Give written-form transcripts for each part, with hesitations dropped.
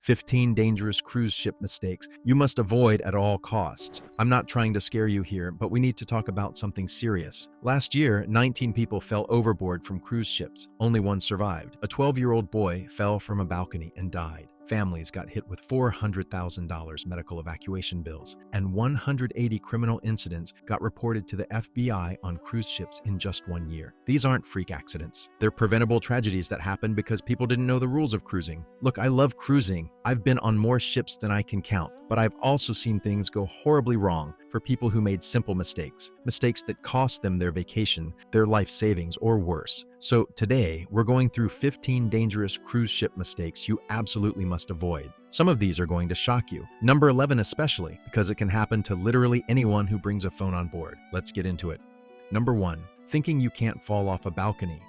15 dangerous cruise ship mistakes you must avoid at all costs. I'm not trying to scare you here, but we need to talk about something serious. Last year, 19 people fell overboard from cruise ships. Only one survived. A 12-year-old boy fell from a balcony and died. Families got hit with $400,000 medical evacuation bills, and 180 criminal incidents got reported to the FBI on cruise ships in just 1 year. These aren't freak accidents. They're preventable tragedies that happen because people didn't know the rules of cruising. Look, I love cruising. I've been on more ships than I can count, but I've also seen things go horribly wrong for people who made simple mistakes that cost them their vacation, their life savings, or worse. So today, we're going through 15 dangerous cruise ship mistakes you absolutely must avoid. Some of these are going to shock you. Number 11 especially, because it can happen to literally anyone who brings a phone on board. Let's get into it. Number 1, thinking you can't fall off a balcony.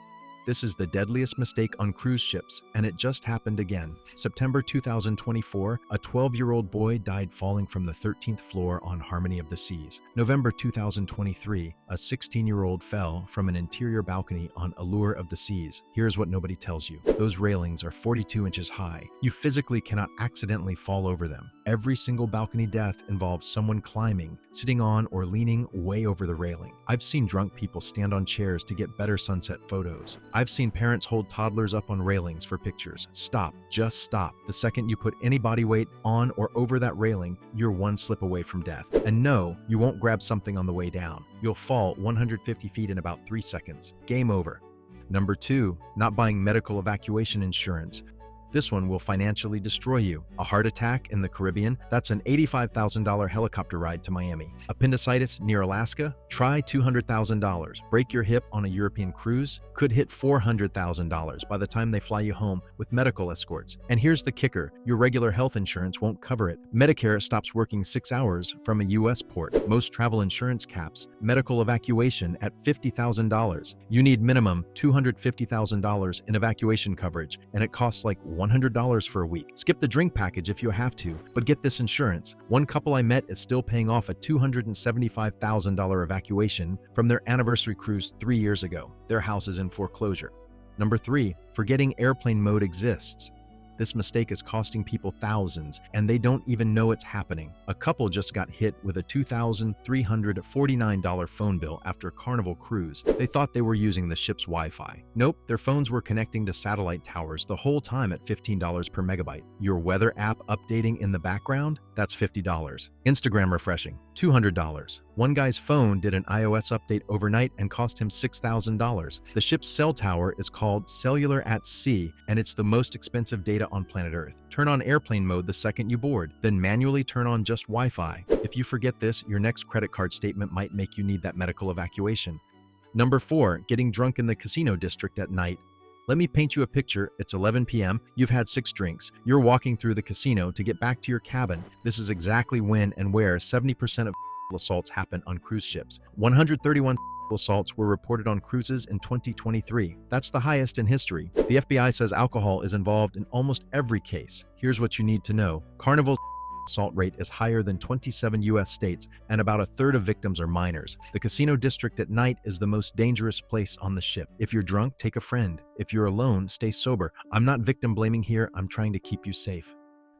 This is the deadliest mistake on cruise ships, and it just happened again. September 2024, a 12-year-old boy died falling from the 13th floor on Harmony of the Seas. November 2023, a 16-year-old fell from an interior balcony on Allure of the Seas. Here's what nobody tells you. Those railings are 42 inches high. You physically cannot accidentally fall over them. Every single balcony death involves someone climbing, sitting on, or leaning way over the railing. I've seen drunk people stand on chairs to get better sunset photos. I've seen parents hold toddlers up on railings for pictures. Stop. Just stop. The second you put any body weight on or over that railing, you're one slip away from death. And no, you won't grab something on the way down. You'll fall 150 feet in about 3 seconds. Game over. Number 2, not buying medical evacuation insurance. This one will financially destroy you. A heart attack in the Caribbean? That's an $85,000 helicopter ride to Miami. Appendicitis near Alaska? Try $200,000. Break your hip on a European cruise? Could hit $400,000 by the time they fly you home with medical escorts. And here's the kicker. Your regular health insurance won't cover it. Medicare stops working 6 hours from a U.S. port. Most travel insurance caps medical evacuation at $50,000. You need minimum $250,000 in evacuation coverage, and it costs like $100 for a week. Skip the drink package if you have to, but get this insurance. One couple I met is still paying off a $275,000 evacuation from their anniversary cruise 3 years ago. Their house is in foreclosure. Number 3, forgetting airplane mode exists. This mistake is costing people thousands, and they don't even know it's happening. A couple just got hit with a $2,349 phone bill after a Carnival cruise. They thought they were using the ship's Wi-Fi. Nope, their phones were connecting to satellite towers the whole time at $15 per megabyte. Your weather app updating in the background? That's $50. Instagram refreshing? $200. One guy's phone did an iOS update overnight and cost him $6,000. The ship's cell tower is called Cellular at Sea, and it's the most expensive data on planet Earth. Turn on airplane mode the second you board, then manually turn on just Wi-Fi. If you forget this, your next credit card statement might make you need that medical evacuation. Number 4, getting drunk in the casino district at night. Let me paint you a picture. It's 11 p.m. You've had 6 drinks. You're walking through the casino to get back to your cabin. This is exactly when and where 70% of assaults happen on cruise ships. 131 assaults were reported on cruises in 2023. That's the highest in history. The FBI says alcohol is involved in almost every case. Here's what you need to know. Carnival's assault rate is higher than 27 U.S. states, and about a third of victims are minors. The casino district at night is the most dangerous place on the ship. If you're drunk, take a friend. If you're alone, stay sober. I'm not victim blaming here. I'm trying to keep you safe.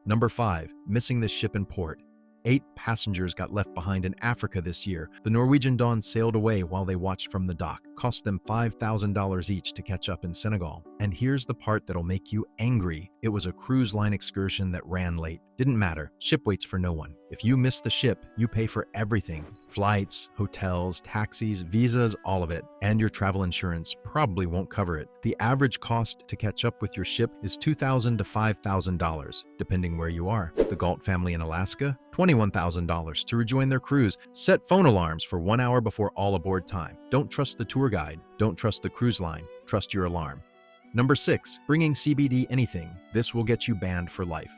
Number 5, missing the ship in port. 8 passengers got left behind in Africa this year. The Norwegian Dawn sailed away while they watched from the dock. Cost them $5,000 each to catch up in Senegal. And here's the part that'll make you angry. It was a cruise line excursion that ran late. Didn't matter. Ship waits for no one. If you miss the ship, you pay for everything. Flights, hotels, taxis, visas, all of it. And your travel insurance probably won't cover it. The average cost to catch up with your ship is $2,000 to $5,000, depending where you are. The Galt family in Alaska, $21,000 to rejoin their cruise. Set phone alarms for 1 hour before all aboard time. Don't trust the tour guide. Don't trust the cruise line. Trust your alarm. Number 6, bringing CBD anything. This will get you banned for life.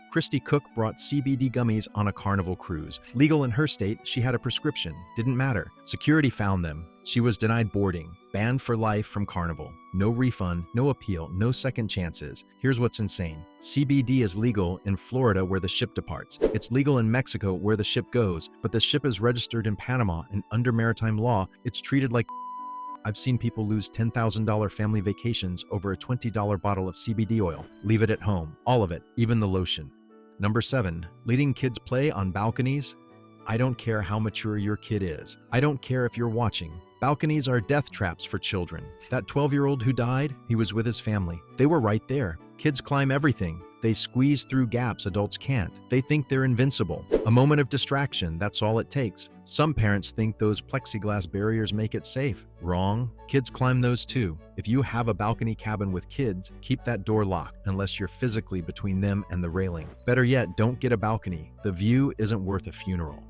Christy Cook brought CBD gummies on a Carnival cruise. Legal in her state, she had a prescription. Didn't matter. Security found them. She was denied boarding. Banned for life from Carnival. No refund, no appeal, no second chances. Here's what's insane. CBD is legal in Florida where the ship departs. It's legal in Mexico where the ship goes, but the ship is registered in Panama, and under maritime law, it's treated like I've seen people lose $10,000 family vacations over a $20 bottle of CBD oil. Leave it at home. All of it, even the lotion. Number 7, letting kids play on balconies. I don't care how mature your kid is. I don't care if you're watching. Balconies are death traps for children. That 12-year-old who died, he was with his family. They were right there. Kids climb everything. They squeeze through gaps adults can't. They think they're invincible. A moment of distraction, that's all it takes. Some parents think those plexiglass barriers make it safe. Wrong. Kids climb those too. If you have a balcony cabin with kids, keep that door locked unless you're physically between them and the railing. Better yet, don't get a balcony. The view isn't worth a funeral.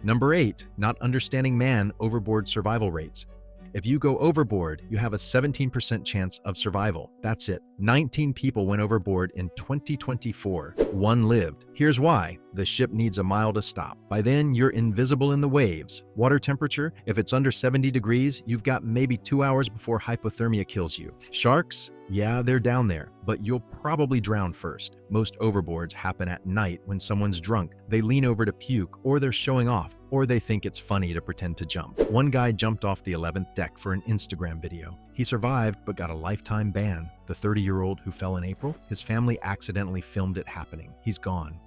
Number 8, not understanding man overboard survival rates. If you go overboard, you have a 17% chance of survival. That's it. 19 people went overboard in 2024. 1 lived. Here's why. The ship needs a mile to stop. By then, you're invisible in the waves. Water temperature, if it's under 70 degrees, you've got maybe 2 hours before hypothermia kills you. Sharks? Yeah, they're down there, but you'll probably drown first. Most overboards happen at night when someone's drunk. They lean over to puke, or they're showing off, or they think it's funny to pretend to jump. One guy jumped off the 11th deck for an Instagram video. He survived, but got a lifetime ban. The 30-year-old who fell in April, his family accidentally filmed it happening. He's gone.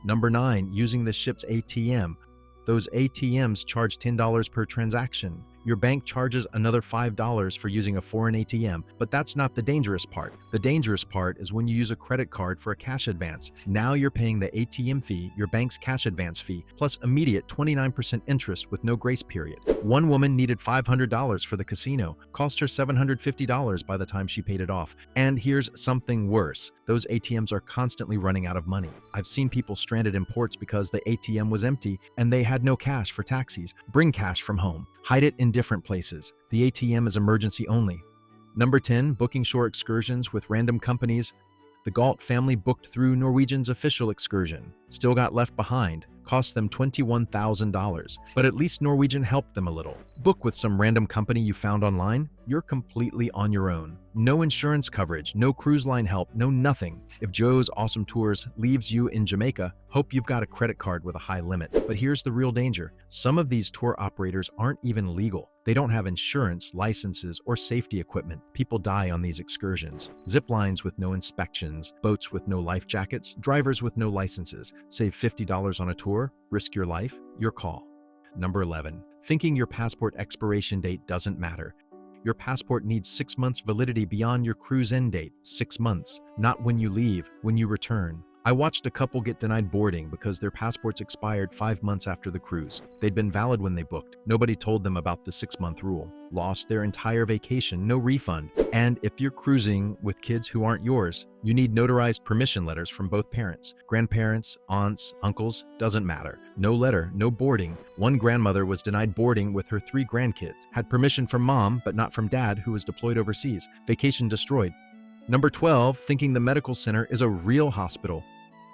Number 9, using the ship's ATM. Those ATMs charge $10 per transaction. Your bank charges another $5 for using a foreign ATM, but that's not the dangerous part. The dangerous part is when you use a credit card for a cash advance. Now you're paying the ATM fee, your bank's cash advance fee, plus immediate 29% interest with no grace period. One woman needed $500 for the casino, cost her $750 by the time she paid it off. And here's something worse. Those ATMs are constantly running out of money. I've seen people stranded in ports because the ATM was empty and they had no cash for taxis. Bring cash from home. Hide it in different places. The ATM is emergency only. Number 10, booking shore excursions with random companies. The Galt family booked through Norwegian's official excursion. Still got left behind. Cost them $21,000. But at least Norwegian helped them a little. Book with some random company you found online. You're completely on your own. No insurance coverage, no cruise line help, no nothing. If Joe's Awesome Tours leaves you in Jamaica, hope you've got a credit card with a high limit. But here's the real danger. Some of these tour operators aren't even legal. They don't have insurance, licenses, or safety equipment. People die on these excursions. Zip lines with no inspections, boats with no life jackets, drivers with no licenses. Save $50 on a tour, risk your life, your call. Number 11, thinking your passport expiration date doesn't matter. Your passport needs 6 months validity beyond your cruise end date. 6 months. Not when you leave, when you return. I watched a couple get denied boarding because their passports expired 5 months after the cruise. They'd been valid when they booked. Nobody told them about the 6-month rule. Lost their entire vacation, no refund. And if you're cruising with kids who aren't yours, you need notarized permission letters from both parents. Grandparents, aunts, uncles, doesn't matter. No letter, no boarding. One grandmother was denied boarding with her 3 grandkids. Had permission from mom, but not from dad, who was deployed overseas. Vacation destroyed. Number 12, thinking the medical center is a real hospital.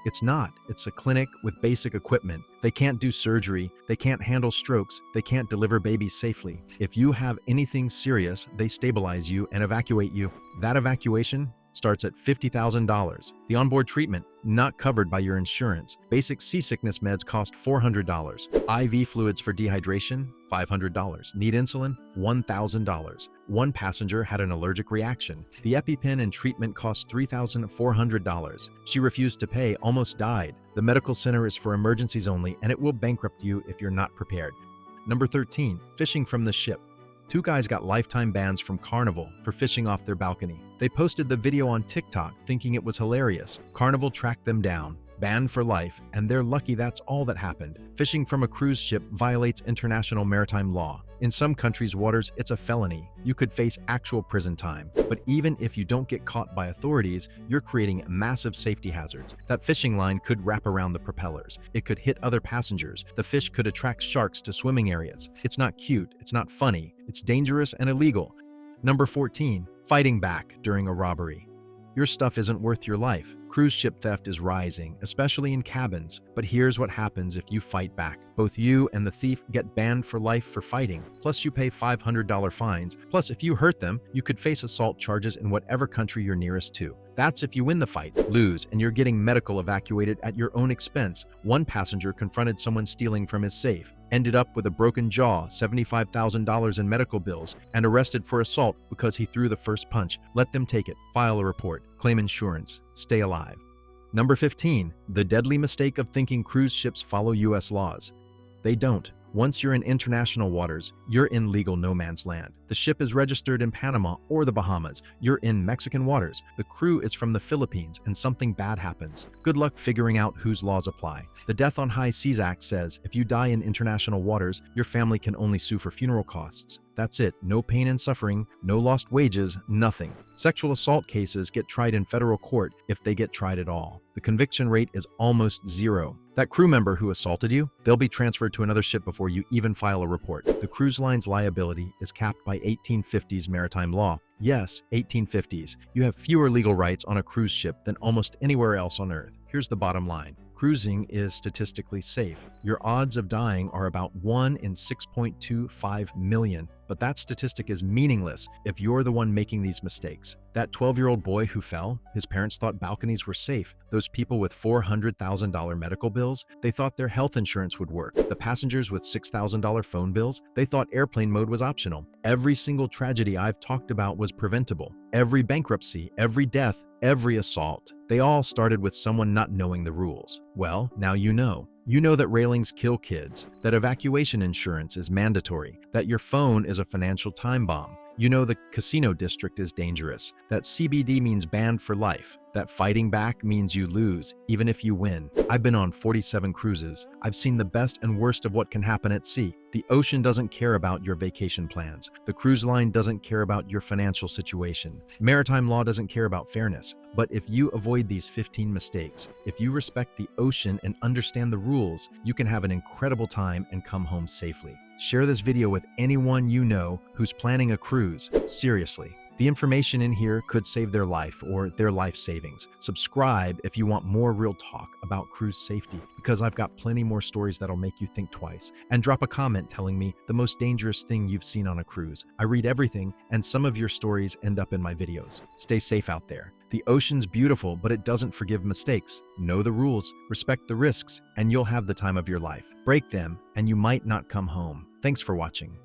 It's not. It's a clinic with basic equipment. They can't do surgery. They can't handle strokes. They can't deliver babies safely. If you have anything serious, they stabilize you and evacuate you. That evacuation starts at $50,000. The onboard treatment, not covered by your insurance. Basic seasickness meds cost $400. IV fluids for dehydration, $500. Need insulin? $1,000. One passenger had an allergic reaction. The EpiPen and treatment cost $3,400. She refused to pay, almost died. The medical center is for emergencies only, and it will bankrupt you if you're not prepared. Number 13, fishing from the ship. 2 guys got lifetime bans from Carnival for fishing off their balcony. They posted the video on TikTok thinking it was hilarious. Carnival tracked them down, banned for life, and they're lucky that's all that happened. Fishing from a cruise ship violates international maritime law. In some countries' waters, it's a felony. You could face actual prison time. But even if you don't get caught by authorities, you're creating massive safety hazards. That fishing line could wrap around the propellers. It could hit other passengers. The fish could attract sharks to swimming areas. It's not cute. It's not funny. It's dangerous and illegal. Number 14, fighting back during a robbery. Your stuff isn't worth your life. Cruise ship theft is rising, especially in cabins. But here's what happens if you fight back. Both you and the thief get banned for life for fighting. Plus you pay $500 fines. Plus if you hurt them, you could face assault charges in whatever country you're nearest to. That's if you win the fight. Lose, and you're getting medical evacuated at your own expense. One passenger confronted someone stealing from his safe. ended up with a broken jaw, $75,000 in medical bills, and arrested for assault because he threw the first punch. Let them take it. File a report. Claim insurance. Stay alive. Number 15. The deadly mistake of thinking cruise ships follow U.S. laws. They don't. Once you're in international waters, you're in legal no man's land. The ship is registered in Panama or the Bahamas. You're in Mexican waters. The crew is from the Philippines and something bad happens. Good luck figuring out whose laws apply. The Death on High Seas Act says if you die in international waters, your family can only sue for funeral costs. That's it. No pain and suffering, no lost wages, nothing. Sexual assault cases get tried in federal court if they get tried at all. The conviction rate is almost zero. That crew member who assaulted you, they'll be transferred to another ship before you even file a report. The cruise line's liability is capped by 1850s maritime law. Yes, 1850s. You have fewer legal rights on a cruise ship than almost anywhere else on Earth. Here's the bottom line. Cruising is statistically safe. Your odds of dying are about 1 in 6.25 million, but that statistic is meaningless if you're the one making these mistakes. That 12-year-old boy who fell, his parents thought balconies were safe. Those people with $400,000 medical bills, they thought their health insurance would work. The passengers with $6,000 phone bills, they thought airplane mode was optional. Every single tragedy I've talked about was preventable. Every bankruptcy, every death, every assault, they all started with someone not knowing the rules. Well, now you know. You know that railings kill kids, that evacuation insurance is mandatory, that your phone is a financial time bomb. You know the casino district is dangerous, that CBD means banned for life, that fighting back means you lose, even if you win. I've been on 47 cruises. I've seen the best and worst of what can happen at sea. The ocean doesn't care about your vacation plans. The cruise line doesn't care about your financial situation. Maritime law doesn't care about fairness. But if you avoid these 15 mistakes, if you respect the ocean and understand the rules, you can have an incredible time and come home safely. Share this video with anyone you know who's planning a cruise. Seriously. The information in here could save their life or their life savings. Subscribe if you want more real talk about cruise safety, because I've got plenty more stories that'll make you think twice. And drop a comment telling me the most dangerous thing you've seen on a cruise. I read everything, and some of your stories end up in my videos. Stay safe out there. The ocean's beautiful, but it doesn't forgive mistakes. Know the rules, respect the risks, and you'll have the time of your life. Break them, and you might not come home. Thanks for watching.